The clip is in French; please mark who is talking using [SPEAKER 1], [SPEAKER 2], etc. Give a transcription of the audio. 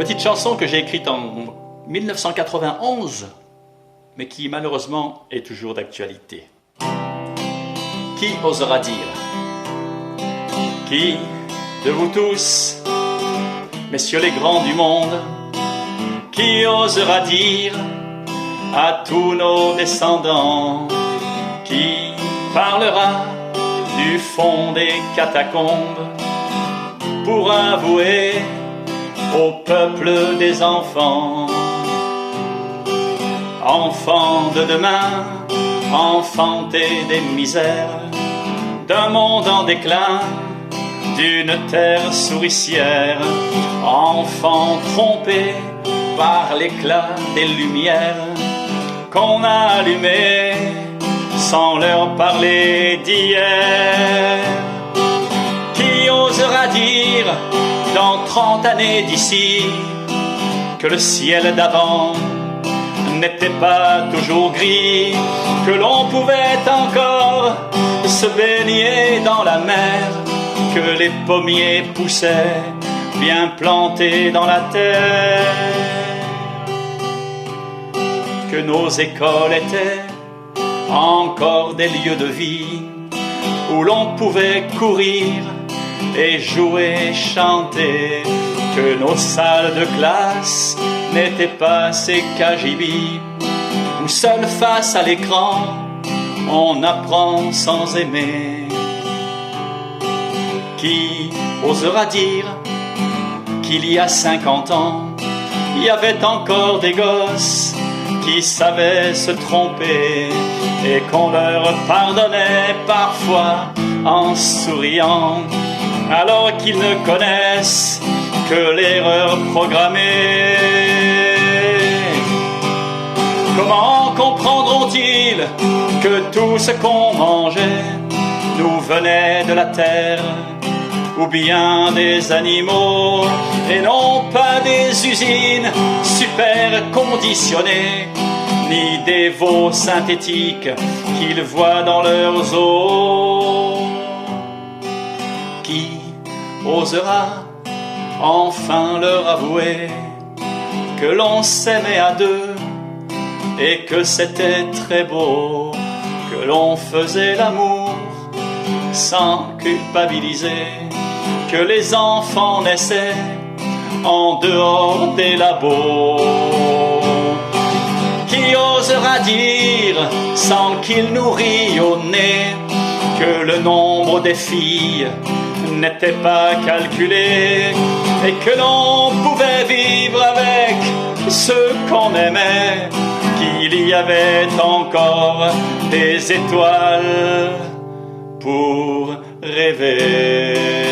[SPEAKER 1] Petite chanson que j'ai écrite en 1991, mais qui malheureusement est toujours d'actualité. Qui osera dire? Qui de vous tous, messieurs les grands du monde, qui osera dire à tous nos descendants, qui parlera du fond des catacombes pour avouer au peuple des enfants, enfants de demain, enfantés des misères, d'un monde en déclin, d'une terre souricière, enfants trompés par l'éclat des lumières qu'on a allumées sans leur parler d'hier. Qui osera dire dans 30 années d'ici que le ciel d'avant n'était pas toujours gris, que l'on pouvait encore se baigner dans la mer, que les pommiers poussaient bien plantés dans la terre, que nos écoles étaient encore des lieux de vie où l'on pouvait courir et jouer, chanter, que nos salles de classe n'étaient pas ces KGB où seul face à l'écran on apprend sans aimer. Qui osera dire qu'il y a 50 ans il y avait encore des gosses qui savaient se tromper et qu'on leur pardonnait parfois en souriant, alors qu'ils ne connaissent que l'erreur programmée? Comment comprendront-ils que tout ce qu'on mangeait nous venait de la terre, ou bien des animaux, et non pas des usines super conditionnées, ni des veaux synthétiques qu'ils voient dans leurs eaux? Qui osera enfin leur avouer que l'on s'aimait à deux et que c'était très beau, que l'on faisait l'amour sans culpabiliser, que les enfants naissaient en dehors des labos? Qui osera dire sans qu'il nous rie au nez que le nombre des filles n'était pas calculé et que l'on pouvait vivre avec ceux qu'on aimait, qu'il y avait encore des étoiles pour rêver?